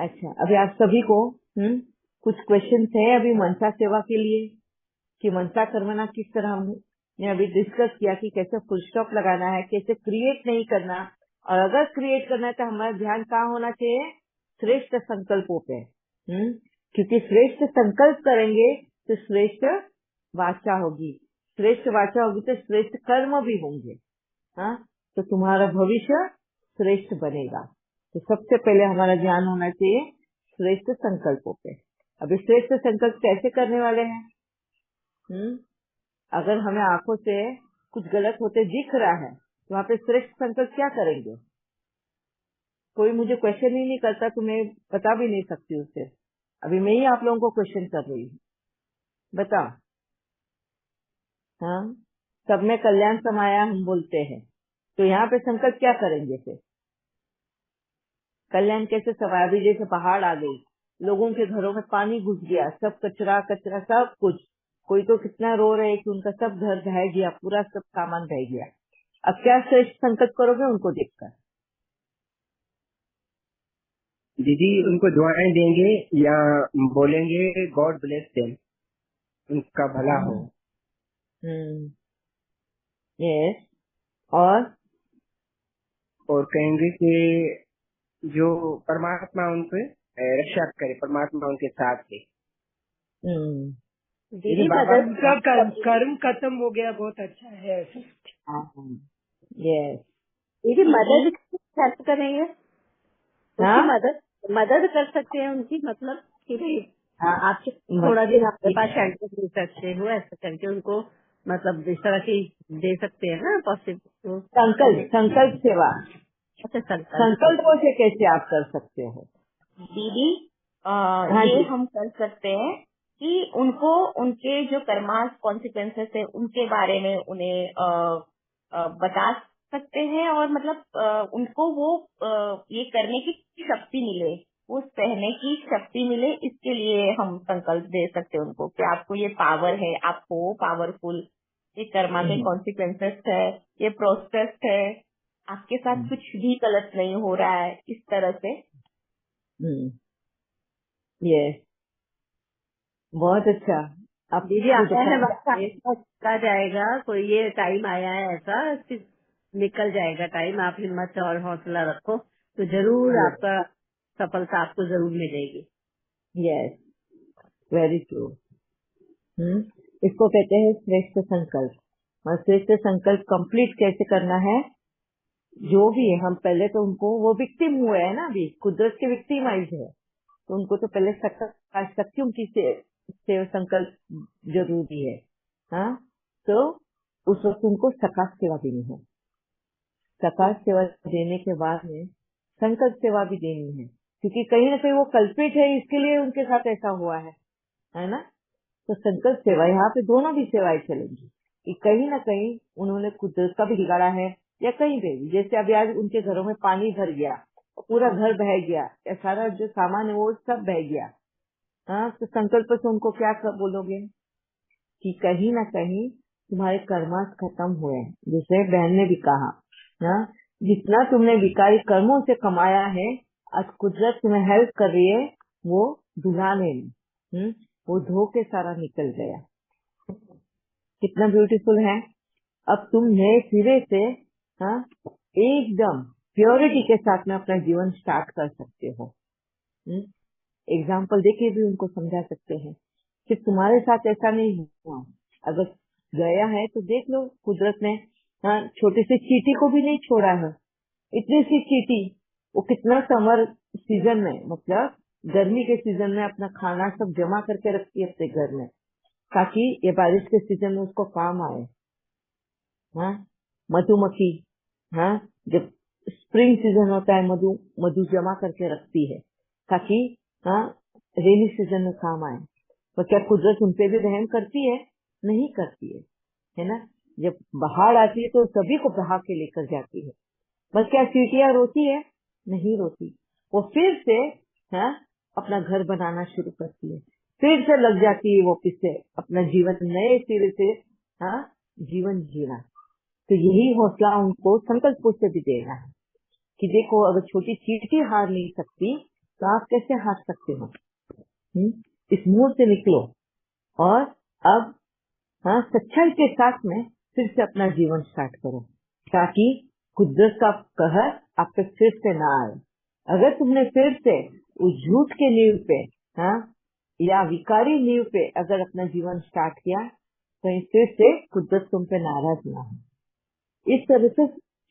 अच्छा, अभी आप सभी को कुछ क्वेश्चन है अभी मनसा सेवा के लिए कि मनसा कर्मणा किस तरह हमने अभी डिस्कस किया कि कैसे फुल स्टॉप लगाना है, कैसे क्रिएट नहीं करना, और अगर क्रिएट करना है तो हमारा ध्यान कहाँ होना चाहिए? श्रेष्ठ संकल्पों पे। क्योंकि श्रेष्ठ संकल्प करेंगे तो श्रेष्ठ वाचा होगी, श्रेष्ठ वाचा होगी तो श्रेष्ठ कर्म भी होंगे। हाँ, तो तुम्हारा भविष्य श्रेष्ठ बनेगा। तो सबसे पहले हमारा ध्यान होना चाहिए श्रेष्ठ संकल्पों पे। अभी श्रेष्ठ संकल्प कैसे करने वाले हैं? अगर हमें आंखों से कुछ गलत होते दिख रहा है तो वहाँ पे श्रेष्ठ संकल्प क्या करेंगे? कोई मुझे क्वेश्चन ही नहीं करता तो मैं बता भी नहीं सकती उससे। अभी मैं ही आप लोगों को क्वेश्चन कर रही हूँ, बताओ। हाँ, सब में कल्याण समाया हम बोलते हैं, तो यहाँ पे संकल्प क्या करेंगे फिर? कल्याण कैसे समाया? अभी जैसे पहाड़ आ गई, लोगों के घरों में पानी घुस गया, सब कचरा कचरा सब कुछ, कोई तो कितना रो रहे कि उनका सब घर बह गया, पूरा सब सामान बह गया। अब क्या श्रेष्ठ संकल्प करोगे उनको देखकर? दीदी उनको दुआएं देंगे या बोलेंगे गॉड ब्लेस देम, उनका भला हो। यस। और कहेंगे कि जो परमात्मा उनके रक्षा करे, परमात्मा उनके साथ है। दीदी बाबा का कर्म खत्म हो गया, बहुत अच्छा है। यस। दीदी मदद हेल्प करेंगे, उनकी मदद कर सकते हैं उनकी, मतलब कि भाई आप थोड़ा दिन आपके पास शेल्टर दे सकते हो, ऐसा करके उनको मतलब इस तरह की दे सकते हैं ना पॉसिबल। संकल्प सेवा। अच्छा, संकल्पों से कैसे आप कर सकते हो दीदी? ये हम कर सकते हैं कि उनको उनके जो कर्मास कॉन्सिक्वेंसेस है उनके बारे में उन्हें बता सकते हैं, और मतलब उनको वो ये करने की शक्ति मिले, वो सहने की शक्ति मिले, इसके लिए हम संकल्प दे सकते हैं उनको कि आपको ये पावर है, आपको पावरफुल, ये कर्मा के कॉन्सिक्वेंसेस है, ये प्रोसेस है, आपके साथ कुछ भी गलत नहीं हो रहा है, इस तरह से। यस, बहुत अच्छा। अब दीदी आता जाएगा, कोई ये टाइम आया है ऐसा, निकल जाएगा टाइम, आप हिम्मत और हौसला रखो तो जरूर आपका सफलता आपको जरूर मिलेगी। Yes, very true. इसको कहते हैं श्रेष्ठ संकल्प। और श्रेष्ठ संकल्प कंप्लीट कैसे करना है? जो भी है, हम पहले तो उनको, वो विक्टिम हुए है ना, अभी कुदरत के विक्टिमाइज है, तो उनको तो पहले सत्यम की से संकल्प जरूरी है। हाँ, तो उस वक्त उनको सकाश सेवा देनी है। सकाश सेवा देने के बाद में संकल्प सेवा भी देनी है, क्योंकि कहीं ना कहीं वो कल्पित है, इसके लिए उनके साथ ऐसा हुआ है ना। तो संकल्प सेवा, यहाँ पे दोनों भी सेवाएं चलेंगी कि कहीं ना कहीं उन्होंने कुदरत का भी बिगाड़ा है, या कहीं पे भी, जैसे अभी आज उनके घरों में पानी भर गया, पूरा घर बह गया, या सारा जो सामान है वो सब बह गया। हाँ, तो संकल्प से उनको क्या बोलोगे कि कहीं ना कहीं तुम्हारे कर्मास खत्म हुए हैं। जैसे बहन ने भी कहा, हाँ, जितना तुमने विकारी कर्मों से कमाया है, आज कुदरत तुम्हें हेल्प कर रही है वो धुलाने में, वो धो के सारा निकल गया। कितना ब्यूटीफुल है। अब तुम नए सिरे से, हाँ, एकदम प्योरिटी के साथ में अपना जीवन स्टार्ट कर सकते हो। एग्जाम्पल देके भी उनको समझा सकते हैं कि तुम्हारे साथ ऐसा नहीं हुआ, अगर गया है तो देख लो, कुदरत ने, हाँ, छोटी सी चींटी को भी नहीं छोड़ा है। इतनी सी चींटी, वो कितना समर सीजन में, मतलब गर्मी के सीजन में अपना खाना सब जमा करके रखती है अपने घर में, ताकि ये बारिश के सीजन में उसको काम आए। हाँ, मधुमक्खी, हाँ, जब स्प्रिंग सीजन होता है मधु जमा करके रखती है ताकि, हाँ, रेनी सीजन में काम आए। तो क्या कुदरत उनपे भी रहम करती है? नहीं करती है ना। जब बाढ़ आती है तो सभी को बहा के लेकर जाती है, बस क्या चींटियां रोती है? नहीं रोती। वो फिर से, हाँ, अपना घर बनाना शुरू करती है, फिर से लग जाती है वो किससे अपना जीवन नए सिरे से, हाँ, जीवन जीना। तो यही हौसला उनको संकल्प से भी देना है कि देखो, अगर छोटी चींटी हार नहीं सकती तो आप कैसे हार सकते हो? इस मोह से निकलो और अब सच्चाई के साथ में फिर से अपना जीवन स्टार्ट करो, ताकि कुदरत का कहर आप पे फिर से ना आए। अगर तुमने फिर से उस झूठ के नींव पे या विकारी नींव पे अगर अपना जीवन स्टार्ट किया, तो फिर से कुदरत तुम पे नाराज ना हो। इस तरह से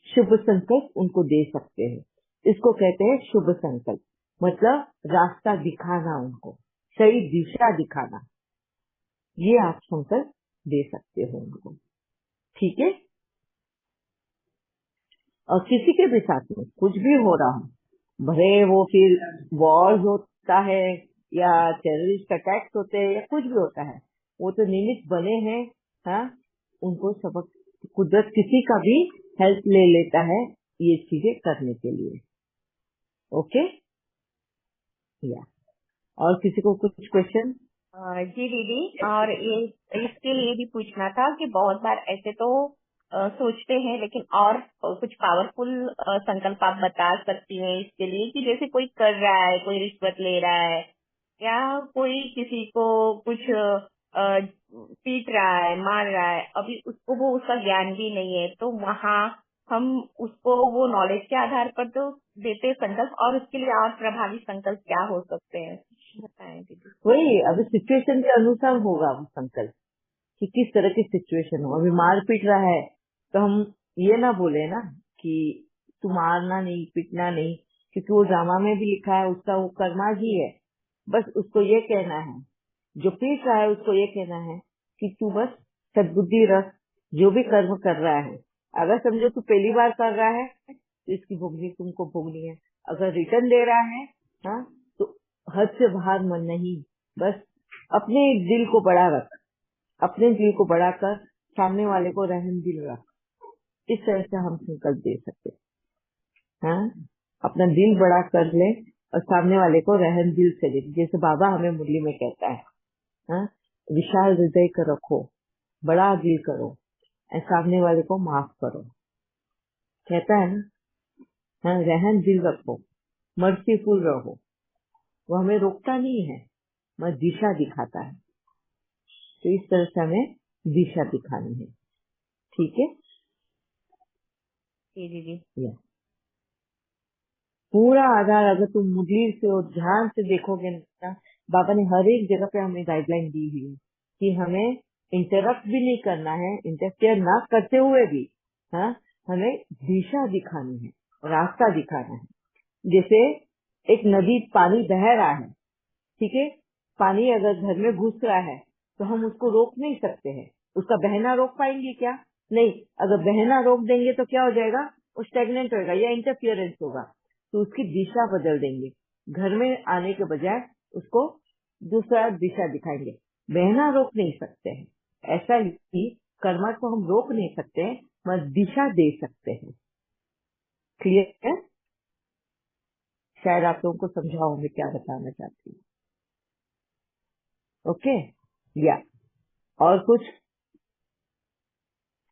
शुभ संकल्प उनको दे सकते हैं। इसको कहते हैं शुभ संकल्प, मतलब रास्ता दिखाना, उनको सही दिशा दिखाना। ये आप संकल्प दे सकते हो उनको, ठीक है। और किसी के भी साथ में कुछ भी हो रहा हो, भले वो फिर वॉर होता है या टेररिस्ट अटैक्स होते हैं या कुछ भी होता है, वो तो निमित्त बने हैं। उनको सबक, कुदरत किसी का भी हेल्प ले लेता है ये चीजें करने के लिए। ओके, या और किसी को कुछ क्वेश्चन? जी दीदी, और ये इसके लिए भी पूछना था कि बहुत बार ऐसे तो सोचते हैं, लेकिन और कुछ पावरफुल संकल्प आप बता सकती हैं इसके लिए, कि जैसे कोई कर रहा है, कोई रिश्वत ले रहा है या कोई किसी को कुछ पीट रहा है, मार रहा है, अभी उसको वो उसका ज्ञान भी नहीं है, तो वहाँ हम उसको वो नॉलेज के आधार पर तो देते संकल्प, और उसके लिए और प्रभावी संकल्प क्या हो सकते हैं, बताएं दीदी। वही अभी सिचुएशन के अनुसार होगा वो संकल्प, कि किस तरह की सिचुएशन हो। अभी मार पीट रहा है तो हम ये ना बोले ना कि तू मारना नहीं, पीटना नहीं, क्योंकि वो ड्रामा में भी लिखा है, उसका वो कर्मा ही है। बस उसको ये कहना है, जो पीट रहा है उसको ये कहना है कि तू बस सद्बुद्धि रख, जो भी कर्म कर रहा है। अगर समझो तू पहली बार कर रहा है तो इसकी भोगनी तुमको भोगनी है। अगर रिटर्न दे रहा है तो हद से बाहर मन नहीं, बस अपने दिल को बड़ा रख, अपने दिल को बढ़ाकर सामने वाले को रहम दिल रख। इस तरह से हम संकल्प दे सकते हैं। अपना दिल बड़ा कर ले और सामने वाले को रहम दिल से दे, जैसे बाबा हमें मुरली में कहता है, विशाल हृदय को रखो, बड़ा दिल करो और सामने वाले को माफ करो, कहता है ना। रहम दिल रखो, मर्सीफुल रहो। वो हमें रोकता नहीं है, बस दिशा दिखाता है। तो इस तरह से हमें दिशा दिखानी है, ठीक है। जी। पूरा आधार अगर तुम मुरली से और ध्यान से देखोगे ना, बाबा ने हर एक जगह पे हमें गाइडलाइन दी हुई है कि हमें इंटरप्ट भी नहीं करना है, इंटरफेयर ना करते हुए भी हमें दिशा दिखानी है, रास्ता दिखाना है। जैसे एक नदी, पानी बह रहा है, ठीक है। पानी अगर घर में घुस रहा है तो हम उसको रोक नहीं सकते हैं। उसका बहना रोक पाएंगे क्या? नहीं। अगर बहना रोक देंगे तो क्या हो जाएगा? वो स्टेगनेंट होगा या इंटरफियरेंस होगा। तो उसकी दिशा बदल देंगे, घर में आने के बजाय उसको दूसरा दिशा दिखाएंगे। बहना रोक नहीं सकते हैं, ऐसा ही कर्मा को हम रोक नहीं सकते हैं, बस दिशा दे सकते हैं। क्लियर है? शायद आप लोगों को समझाओ मैं क्या बताना चाहती हूँ। ओके, या और कुछ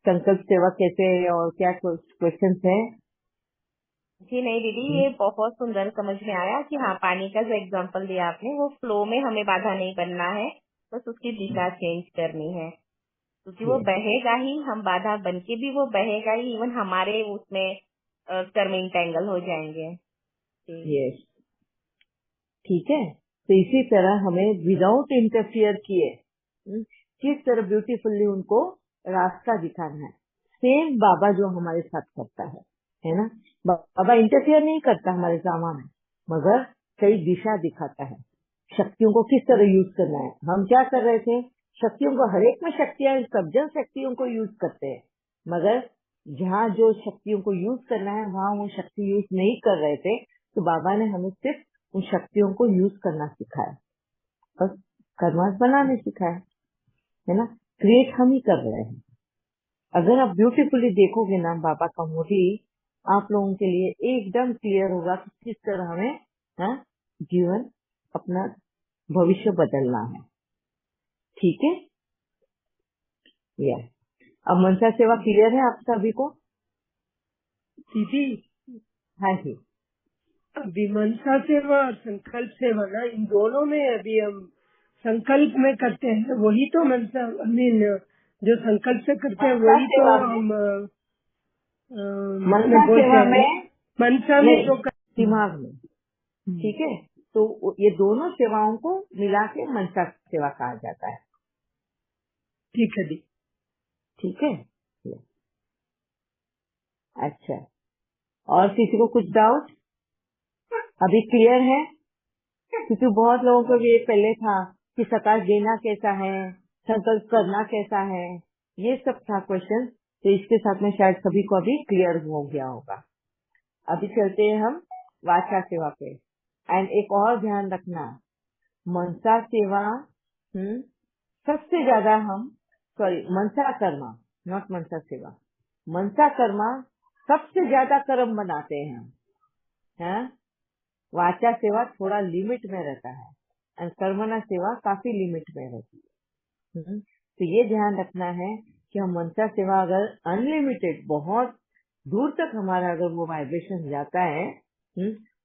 संकल्प सेवा कैसे और क्या क्वेश्चन है? जी नहीं दीदी, ये बहुत सुंदर समझ में आया कि हाँ, पानी का जो एग्जांपल दिया आपने, वो फ्लो में हमें बाधा नहीं बनना है, बस उसकी दिशा चेंज करनी है, क्योंकि वो बहेगा ही, हम बाधा बन के भी वो बहेगा ही, इवन हमारे उसमें कर्म इंटेंगल हो जाएंगे। यस, ठीक है। तो इसी तरह हमें विदाउट इंटरफियर किए किस तरह ब्यूटीफुली उनको रास्ता दिखाना है। सेम बाबा जो हमारे साथ करता है ना। बाबा इंटरफियर नहीं करता हमारे ड्रामा में, मगर सही दिशा दिखाता है। शक्तियों को किस तरह यूज करना है। हम क्या कर रहे थे, शक्तियों को, हर एक में शक्तियां, सब जन शक्तियों को यूज करते हैं, मगर जहाँ जो शक्तियों को यूज करना है वहाँ वो शक्ति यूज नहीं कर रहे थे। तो बाबा ने हमें सिर्फ उन शक्तियों को यूज करना सिखाया और कर्मास बनाने सिखाया, है ना। क्रिएट हम ही कर रहे हैं। अगर आप ब्यूटीफुली देखोगे ना बाबा का मुरली, आप लोगों के लिए एकदम क्लियर होगा कि किस तरह हमें जीवन, अपना भविष्य बदलना है, ठीक है। या अब मनसा सेवा क्लियर है आप सभी को? दीदी हाँ जी। अभी मनसा सेवा और संकल्प सेवा ना, इन दोनों में अभी हम संकल्प में करते हैं वही तो मनसा, आई मीन जो संकल्प से करते हैं वही तो हम मनसा सेवा में मनसा में जो दिमाग में, ठीक है। तो ये दोनों सेवाओं को मिला के मनसा सेवा कहा जाता है। ठीक है दी, ठीक है। अच्छा, और किसी को कुछ डाउट? अभी क्लियर है? क्योंकि बहुत लोगों को ये पहले था कि सकाश देना कैसा है, संकल्प करना कैसा है, ये सब था क्वेश्चन। तो इसके साथ में शायद सभी को अभी क्लियर हो गया होगा। अभी चलते हैं हम वाचा सेवा पे। एंड एक और ध्यान रखना, मनसा सेवा सबसे ज्यादा हम मनसा कर्मा, नॉट मनसा सेवा, मनसा कर्मा सबसे ज्यादा कर्म बनाते हैं हम, हैं? वाचा सेवा थोड़ा लिमिट में रहता है और कर्मणा सेवा काफी लिमिट में रहती है। तो ये ध्यान रखना है कि हम मनसा सेवा अगर अनलिमिटेड बहुत दूर तक हमारा अगर वो वाइब्रेशन जाता है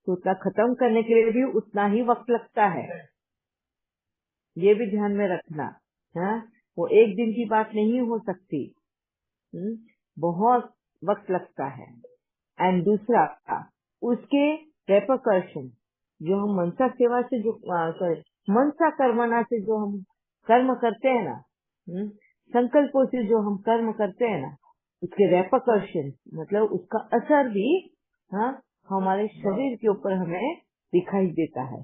तो उतना खत्म करने के लिए भी उतना ही वक्त लगता है। ये भी ध्यान में रखना है, वो एक दिन की बात नहीं हो सकती, बहुत वक्त लगता है। एंड दूसरा, उसके रेपरकर्शन जो हम मनसा सेवा से जो मनसा कर्मणा से जो हम कर्म करते हैं ना, संकल्पों से जो हम कर्म करते हैं ना, उसके रेपरकर्शन मतलब उसका असर भी हमारे शरीर के ऊपर हमें दिखाई देता है।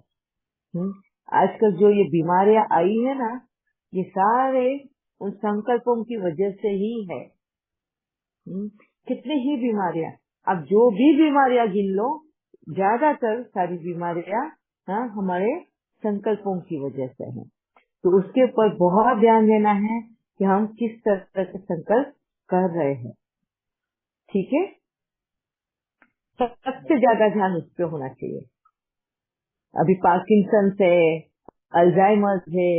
आजकल जो ये बीमारियां आई है ना, ये सारे उन संकल्पों की वजह से ही है। कितनी ही बीमारियां, अब जो भी बीमारियां गिन लो, ज्यादातर सारी बीमारियां हमारे संकल्पों की वजह से हैं। तो उसके ऊपर बहुत ध्यान देना है कि हम किस तरह के संकल्प कर रहे हैं। ठीक है, सबसे ज्यादा ध्यान उस पर होना चाहिए। अभी पार्किंसन है, अल्जाइमर है,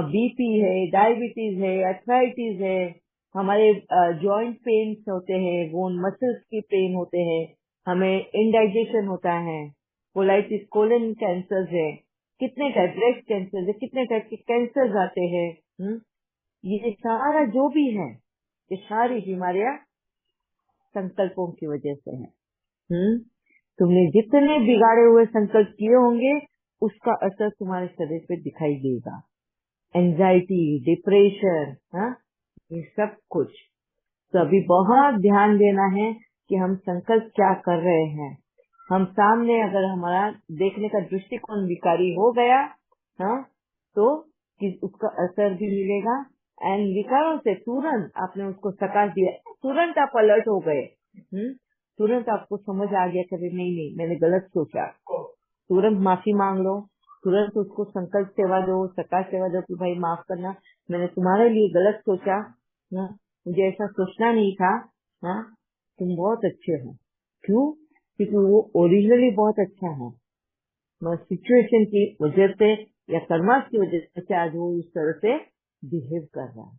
बीपी है, डायबिटीज है, अर्थराइटिस है, हमारे जॉइंट पेन्स होते हैं, बोन मसल्स की पेन होते हैं, हमें इंडाइजेशन होता है, कोलाइटिस, कोलन कैंसर है, कितने टाइप, ब्रेस्ट कैंसर है, कितने टाइप के कैंसर आते हैं। ये सारा जो भी है, ये सारी बीमारियां संकल्पों की वजह से है। तुमने जितने बिगाड़े हुए संकल्प किए होंगे उसका असर तुम्हारे शरीर पे दिखाई देगा। एंजाइटी, डिप्रेशन, ये सब कुछ। तो अभी बहुत ध्यान देना है कि हम संकल्प क्या कर रहे हैं। हम सामने अगर हमारा देखने का दृष्टिकोण विकारी हो गया तो उसका असर भी मिलेगा। एंड विकारों से तुरंत आपने उसको सकाश दिया, तुरंत आप अलर्ट हो गए, तुरंत आपको समझ आ गया कि नहीं मैंने गलत सोचा, तुरंत माफी मांग लो, तुरंत उसको संकल्प सेवा दो, सकाश सेवा दो कि भाई माफ करना, मैंने तुम्हारे लिए गलत सोचा, मुझे ऐसा सोचना नहीं था, तुम बहुत अच्छे हो। क्यों? क्योंकि वो ओरिजिनली बहुत अच्छा है, मगर सिचुएशन की वजह से या कर्मा की वजह से आज वो इस तरह से बिहेव कर रहा है।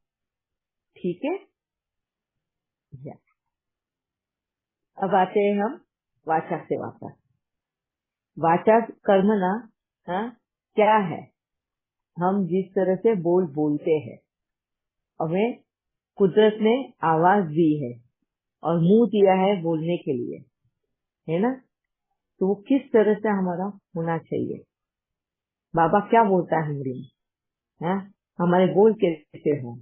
ठीक है, अब आते हैं हम वाचा सेवा पर। वाचा कर्मणा क्या है? हम जिस तरह से बोलते हैं, हमें कुदरत ने आवाज दी है और मुंह दिया है बोलने के लिए, है ना? तो वो किस तरह से हमारा होना चाहिए। बाबा क्या बोलता है हिंदी में, हमारे बोल कैसे हो?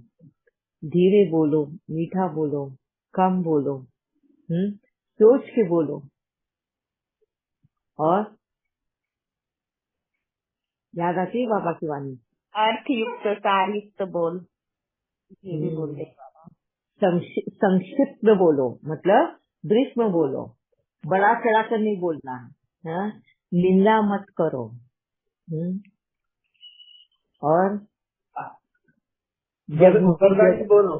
धीरे बोलो, मीठा बोलो, कम बोलो, सोच के बोलो, और याद आती है बाबा की वाणी, अर्थयुक्त सारयुक्त बोल, ये भी बोलते हैं। संक्षिप्त में बोलो, मतलब ब्रीफ में बोलो, बड़ा चढ़ा कर नहीं बोलना है, निंदा मत करो, और वरदानी बोलो,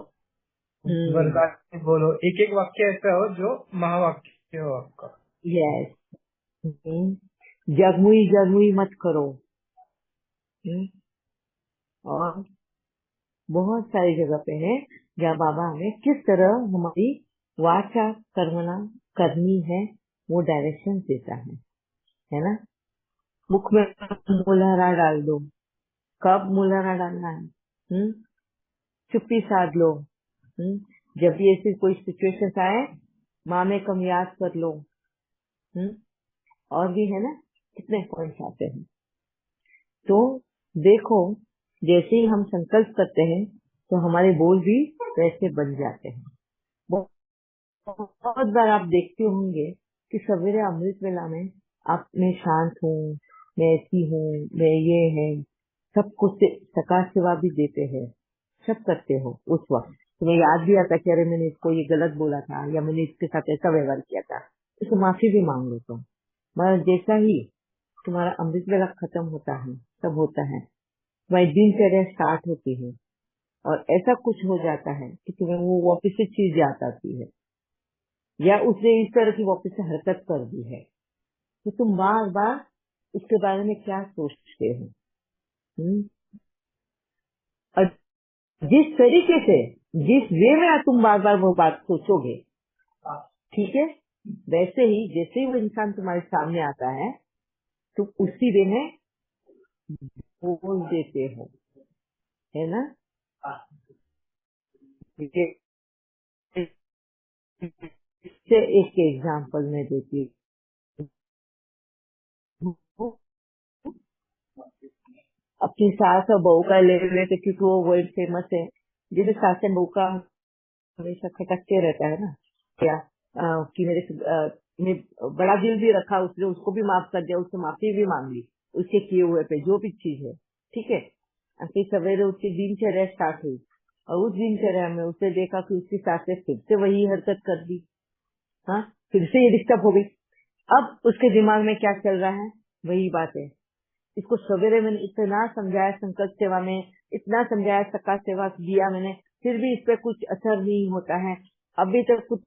वरदानी बोलो, एक एक वाक्य ऐसा हो जो महावाक्य हो आपका। यस, जगमुई मत करो, और बहुत सारी जगह पे है जहाँ बाबा हमें किस तरह हमारी वाचा कर्मणा करनी है, वो डायरेक्शन देता है ना। मुख में मुलहरा डाल दो, कब मुलहरा डालना है, चुप्पी साध लो, जब भी ऐसी कोई सिचुएशन आए माँ में कम याद कर लो, और भी है ना कितने पॉइंट्स आते हैं। तो देखो जैसे ही हम संकल्प करते हैं तो हमारे बोल भी वैसे बन जाते हैं। बहुत बार आप देखते होंगे कि सवेरे अमृत वेला में आप मैं शांत हूँ, मैं ऐसी हूँ, मैं ये है, सब कुछ सका सेवा भी देते हैं, सब करते हो। उस वक्त तुम्हें याद भी आता कि अरे मैंने इसको ये गलत बोला था या मैंने इसके साथ ऐसा व्यवहार किया था, तो माफी भी मांग लो तुम। मगर जैसा ही तुम्हारा अमृत वेला खत्म होता है, सब होता है, तुम्हारी दिनचर्या स्टार्ट होती है और ऐसा कुछ हो जाता है कि तुम्हें वो वापिस से चीज याद आती है या उसने इस तरह की वापिस से हरकत कर दी है, तो तुम बार बार उसके बारे में क्या सोचते हो। और जिस तरीके से, जिस वे में तुम बार बार वो बात सोचोगे, ठीक है, वैसे ही जैसे ही वो इंसान तुम्हारे सामने आता है तुम उसी वे में बोल देते हो, है ना। इससे एक एग्जाम्पल मैं देती हूँ, अपनी सास और बहू का ले लेते क्योंकि वो वर्ल्ड फेमस है। जैसे सास और बहू का हमेशा खटकते रहता है ना, क्या कि मैं बड़ा दिल भी रखा, उसने उसको भी माफ कर दिया, उससे माफी भी मांग ली उसके किए हुए पे जो भी चीज है, ठीक है। फिर सवेरे उसकी दिनचर्या स्टार्ट हुई और उस दिनचर्या में उसने देखा कि उसकी सास ने फिर से वही हरकत कर दी, हाँ, फिर से ये डिस्टर्ब हो गई। अब उसके दिमाग में क्या चल रहा है, वही बात है। इसको सवेरे मैंने इतना समझाया, संकल्प सेवा में इतना समझाया, सका सेवा दिया मैंने, फिर भी इस पे कुछ असर नहीं होता है। अभी तक कुछ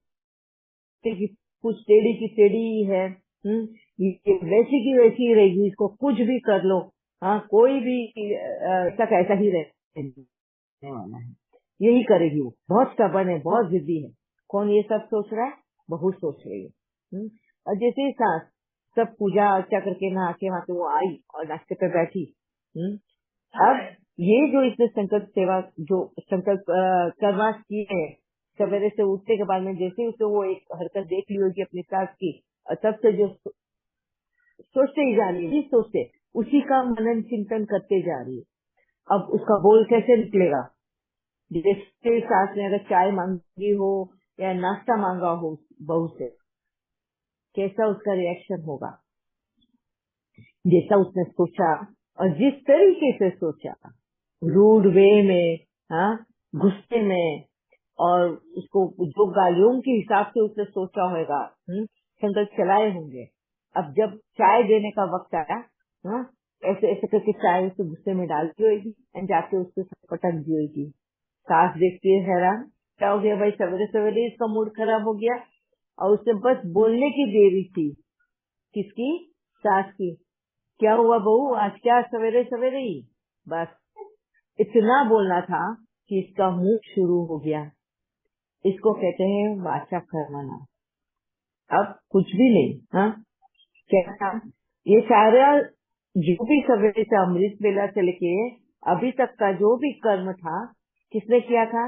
टेढ़ी की टेढ़ी ही है, ये वैसी की वैसी ही रहेगी, इसको कुछ भी कर लो, हाँ, कोई भी तक ऐसा ही रहने वाला है, यही करेगी वो, बहुत स्टबर्न है, बहुत जिद्दी है। कौन ये सब सोच रहा है, बहू सोच रही है। और जैसे सास सब पूजा अर्चा करके नहा के वहां से वो आई और नाश्ते पे बैठी, अब ये जो इसने संकल्प सेवा जो संकल्प करवा की है, सवेरे से उठने के बाद में जैसे ही उसे वो एक हरकत देख ली होगी अपनी सास की, और तब से जो सोचते ही जा रही है, सोचते उसी का मनन चिंतन करते जा रही है। अब उसका बोल कैसे निकलेगा, जैसे सास ने अगर चाय मांगी हो या नाश्ता मांगा हो बहू से, कैसा उसका रिएक्शन होगा, जैसा उसने सोचा और जिस तरीके से सोचा, रूड वे में, हाँ, गुस्से में, और उसको जो गालियों के हिसाब से उसने सोचा होगा, संकल्प चलाए होंगे। अब जब चाय देने का वक्त आया, हाँ, ऐसे ऐसे करके चाय उसे गुस्से में डालती होगी और जाके उसके पटक दी होगी। सास देखती है हैरान, क्या हो गया भाई, सवेरे सवेरे इसका मूड खराब हो गया, और उसे बस बोलने की देरी थी। किसकी, सास की। क्या हुआ बहू, आज क्या सवेरे सवेरे ही, बस इतना बोलना था कि इसका मुंह शुरू हो गया। इसको कहते हैं वाचा कर्मणा। अब कुछ भी नहीं, हाँ, क्या ये सारा जो भी सवेरे से अमृत वेला से लेके अभी तक का जो भी कर्म था, किसने किया था,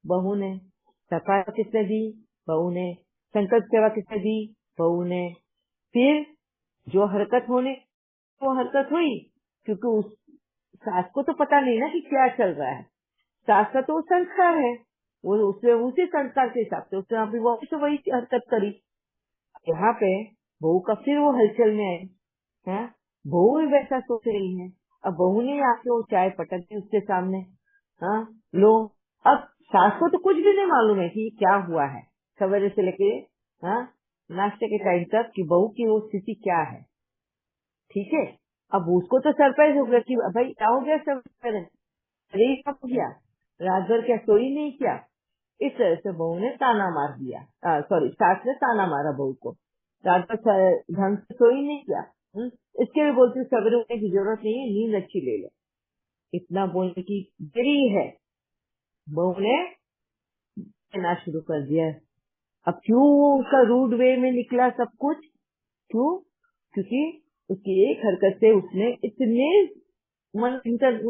बहू ने। सफा किसने दी, बहू ने। संकल्प सेवा किसने दी, बहू ने। फिर जो हरकत होने वो हरकत हुई, क्योंकि उस सास को तो पता नहीं ना कि क्या चल रहा है, सास का तो संस्कार है, वो उसने उसी संस्कार के हिसाब से उसने अभी वो तो वही हरकत करी। यहाँ पे बहू का फिर वो हलचल में है, बहू भी वैसा सोच रही है। अब बहू ने आके वो चाय पटक दी उसके सामने, हाँ, लो। अब सास को तो कुछ भी नहीं मालूम है कि क्या हुआ है सवेरे से लेके, हाँ, नाश्ते के टाइम तक, कि बहू की वो स्थिति क्या है, ठीक है। अब उसको तो सरप्राइज हो गया कि भाई क्या हो गया सवेरे, अरे क्या हो गया, रात भर क्या सोई नहीं क्या। इस तरह से बहू ने ताना मार दिया, सॉरी, सास ने ताना मारा बहू को, रात भर ढंग से सोई नहीं क्या। इसके भी बोलती सवेरे उठने की जरूरत नहीं है, नींद अच्छी ले ले। इतना बोलने की देरी है, बहू ने कहना शुरू कर दिया, अब क्यों उसका रूड वे में निकला सब कुछ? क्यों? क्योंकि उसकी एक हरकत से उसने इतने मन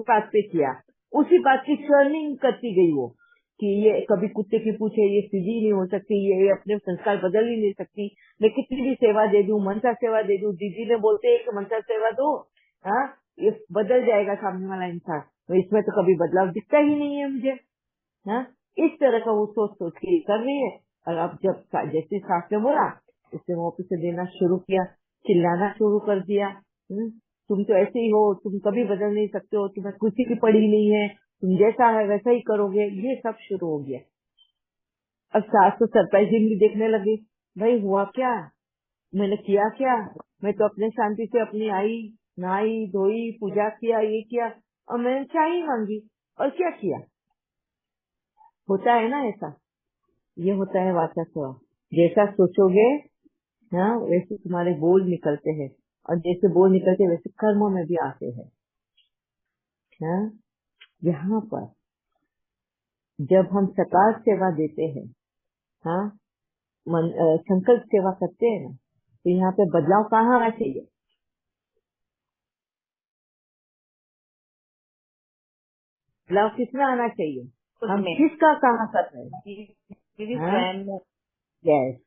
बात पे किया, उसी बात की चर्निंग करती गई वो कि ये कभी कुत्ते की पूछे ये सीधी नहीं हो सकती, ये अपने संस्कार बदल ही नहीं सकती, मैं कितनी भी सेवा दे दूं, मनसा सेवा दे दूं, दीदी ने बोलते हैं कि मनसा सेवा दो, हाँ ये बदल जाएगा सामने वाला इंसान, तो इसमें तो कभी बदलाव दिखता ही नहीं है मुझे। हाँ, इस तरह का वो सोच सोच के कर रही है। और अब जब जैसे सास ने बोला, उसने वापस से देना शुरू किया, चिल्लाना शुरू कर दिया। तुम तो ऐसे ही हो, तुम कभी बदल नहीं सकते हो, तुम्हें किसी की पड़ी नहीं है, तुम जैसा है वैसा ही करोगे, ये सब शुरू हो गया। अब सास तो सरप्राइजिंगली देखने लगी, भाई हुआ क्या, मैंने किया क्या, मैं तो अपने शांति से अपनी आई, नहाई धोई, पूजा किया, ये किया, और मैंने चाय ही मांगी, और क्या किया? होता है ना ऐसा, ये होता है वाचा सेवा। जैसा सोचोगे हाँ वैसे तुम्हारे बोल निकलते हैं, और जैसे बोल निकलते वैसे कर्मों में भी आते हैं। हाँ, यहाँ पर जब हम सकार सेवा देते हैं, हाँ संकल्प सेवा करते हैं ना, तो यहाँ पे बदलाव कहाँ आना चाहिए? बदलाव किसमें आना चाहिए? हम किसका कहाँ कर रहे हैं? हाँ? यस,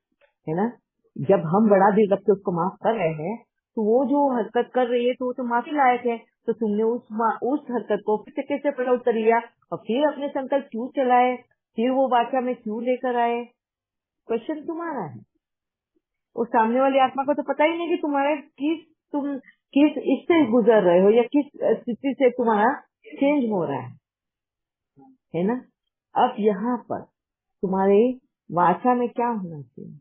है ना। जब हम बड़ा दिल रख के उसको माफ कर रहे हैं, तो वो जो हरकत कर रही है तो वो तो माफी लायक है, तो तुमने उस हरकत को फिर से कैसे प्रयोग कर लिया, और फिर अपने संकल्प क्यों चलाए, फिर वो वाचा में क्यों लेकर आए? क्वेश्चन तुम्हारा है। वो सामने वाली आत्मा को तो पता ही नहीं कि तुम किस इससे गुजर रहे हो, या किस स्थिति से तुम्हारा चेंज हो रहा है ना। अब यहाँ पर तुम्हारे वाचा में क्या होना चाहिए?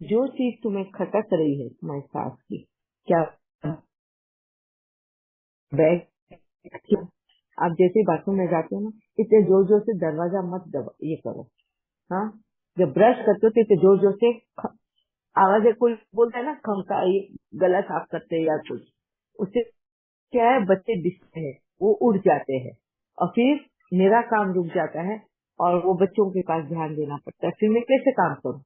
जो चीज तुम्हें खटक रही है तुम्हारी सास की, क्या बैग, आप जैसे बाथरूम में जाते हो ना, इतने जोर जोर से दरवाजा मत दबा, ये करो। हाँ, जब ब्रश करते हो तो इतने जोर जोर से आवाज है, कोई बोलता है ना खंका, ये गला साफ करते हैं या कुछ, उससे क्या है, बच्चे दिखते हैं, वो उड़ जाते हैं, और फिर मेरा काम रुक जाता है, और वो बच्चों के पास ध्यान देना पड़ता है, फिर मैं कैसे काम करूँ?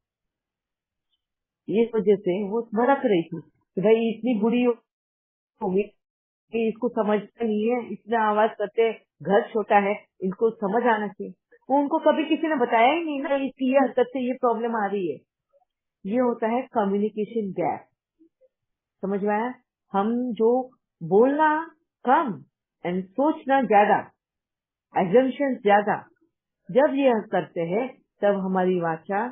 ये वजह से वो भड़क रही थी कि भाई इतनी बुरी होगी कि इसको समझता नहीं है, इतना आवाज करते, घर छोटा है, इनको समझ आना चाहिए। वो उनको कभी किसी ने बताया ही नहीं ना, इसकी ये हरकत से ये प्रॉब्लम आ रही है। ये होता है कम्युनिकेशन गैप। समझ में आया? हम जो बोलना कम एंड सोचना ज्यादा, एजम्पशन ज्यादा, जब ये करते हैं तब हमारी वाचा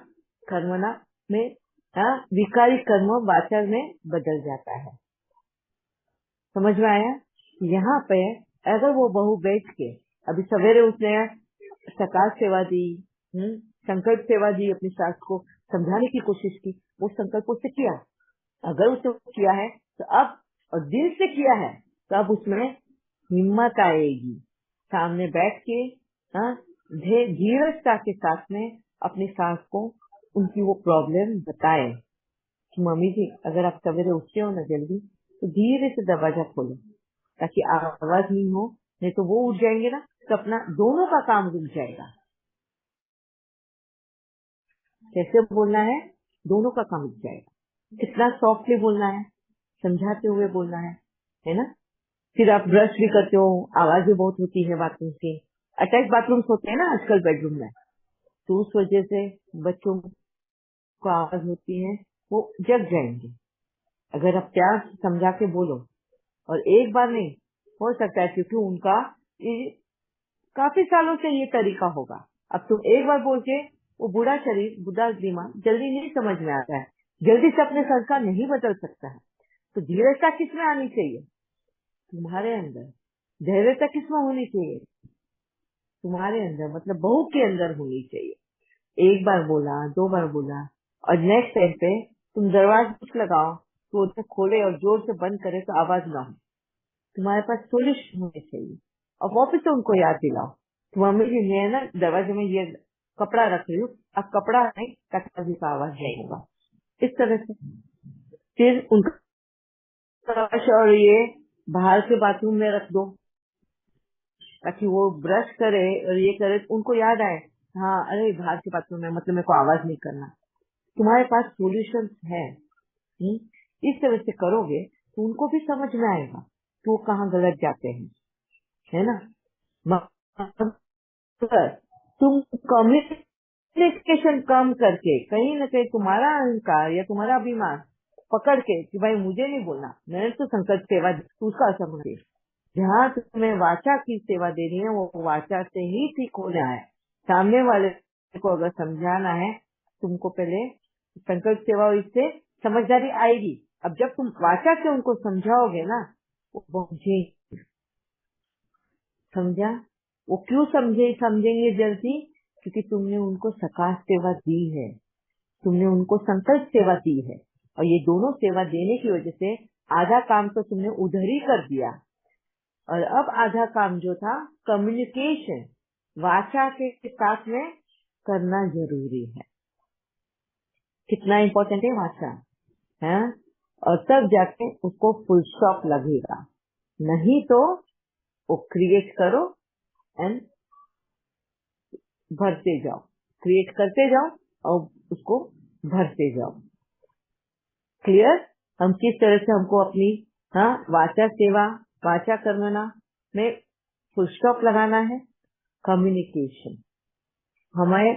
कर्मना में विकारी कर्म वाचा में बदल जाता है। समझ में आया? यहाँ पे अगर वो बहू बैठ के अभी सवेरे उसने सकार सेवा दी, संकल्प सेवा दी, अपनी सास को समझाने की कोशिश की, वो संकल्प उससे किया, अगर उसने किया है तो अब, और दिल से किया है तो अब उसमें हिम्मत आएगी सामने बैठ के धीरजता के साथ में अपनी सास को उनकी वो प्रॉब्लम बताए कि मम्मी जी अगर आप सवेरे उठते हो ना जल्दी, तो धीरे से दरवाजा खोलो ताकि आवाज नहीं हो, नहीं तो वो उठ जाएंगे ना, तो अपना दोनों का काम रुक जाएगा। कैसे बोलना है? दोनों का काम रुक जाएगा। कितना सॉफ्टली बोलना है, समझाते हुए बोलना है ना। फिर आप ब्रश भी करते हो, आवाज भी बहुत होती है बाथरूम की, अटैच बाथरूम होते हैं ना आजकल बेडरूम में, तो उस वजह से बच्चों को आवाज होती है, वो जग जाएंगे। अगर आप प्यार से समझा के बोलो, और एक बार नहीं, हो सकता है क्योंकि उनका काफी सालों से ये तरीका होगा। अब तुम एक बार बोल के, वो बुढ़ा शरीर, बुढ़ा दिमाग जल्दी नहीं समझ में आता है, जल्दी से अपने संस्कार नहीं बदल सकता है। तो धीरजता किसमें आनी चाहिए? तुम्हारे अंदर। धैर्यता किसमें होनी चाहिए? तुम्हारे अंदर, मतलब बहू के अंदर होनी चाहिए। एक बार बोला, दो बार बोला, और नेक्स्ट टाइम पे तुम दरवाजा कुछ लगाओ तो उसे खोले और जोर से बंद करे तो आवाज ना हो। तुम्हारे पास सोल्यूशन होने चाहिए, और वापस से उनको याद दिलाओ तो मम्मी जी मैं ना दरवाजे में ये कपड़ा रख रही हूँ, अब कपड़ा नहीं ताकि का आवाज नहीं होगा। इस तरह से फिर उनका और ये बाहर के बाथरूम में रख दो ताकि वो ब्रश करे और ये करे तो उनको याद आए, हाँ अरे बाहर के बाथरूम में, मतलब मेरे को आवाज नहीं करना, तुम्हारे पास सॉल्यूशन है, इस तरह से करोगे तो उनको भी समझ में आएगा कि वो कहाँ गलत जाते हैं, है ना। मगर तुम कम्युनिकेशन कम करके कहीं न कहीं तुम्हारा अहंकार या तुम्हारा अभिमान पकड़ के कि भाई मुझे नहीं बोलना, मैंने तो संकल्प सेवा दी, तो उसका असर है। जहाँ तुम्हें वाचा की सेवा देनी है वो वाचा से ही ठीक होना है। सामने वाले को अगर समझाना है, तुमको पहले संकल्प सेवा इससे समझदारी आएगी। अब जब तुम वाचा से उनको समझाओगे ना, वो समझे, समझा, वो क्यों समझेंगे जल्दी, क्योंकि तुमने उनको सकाश सेवा दी है, तुमने उनको संकल्प सेवा दी है, और ये दोनों सेवा देने की वजह से आधा काम तो तुमने उधर ही कर दिया, और अब आधा काम जो था कम्युनिकेशन वाचा के साथ में करना जरूरी है। कितना इम्पोर्टेंट है वाचा, है, और तब जाके उसको फुल स्टॉप लगेगा। नहीं तो वो क्रिएट करो एंड भरते जाओ, क्रिएट करते जाओ और उसको भरते जाओ। क्लियर, हम किस तरह से हमको अपनी वाचा सेवा, वाचा करना में फुल स्टॉप लगाना है। कम्युनिकेशन, हमारे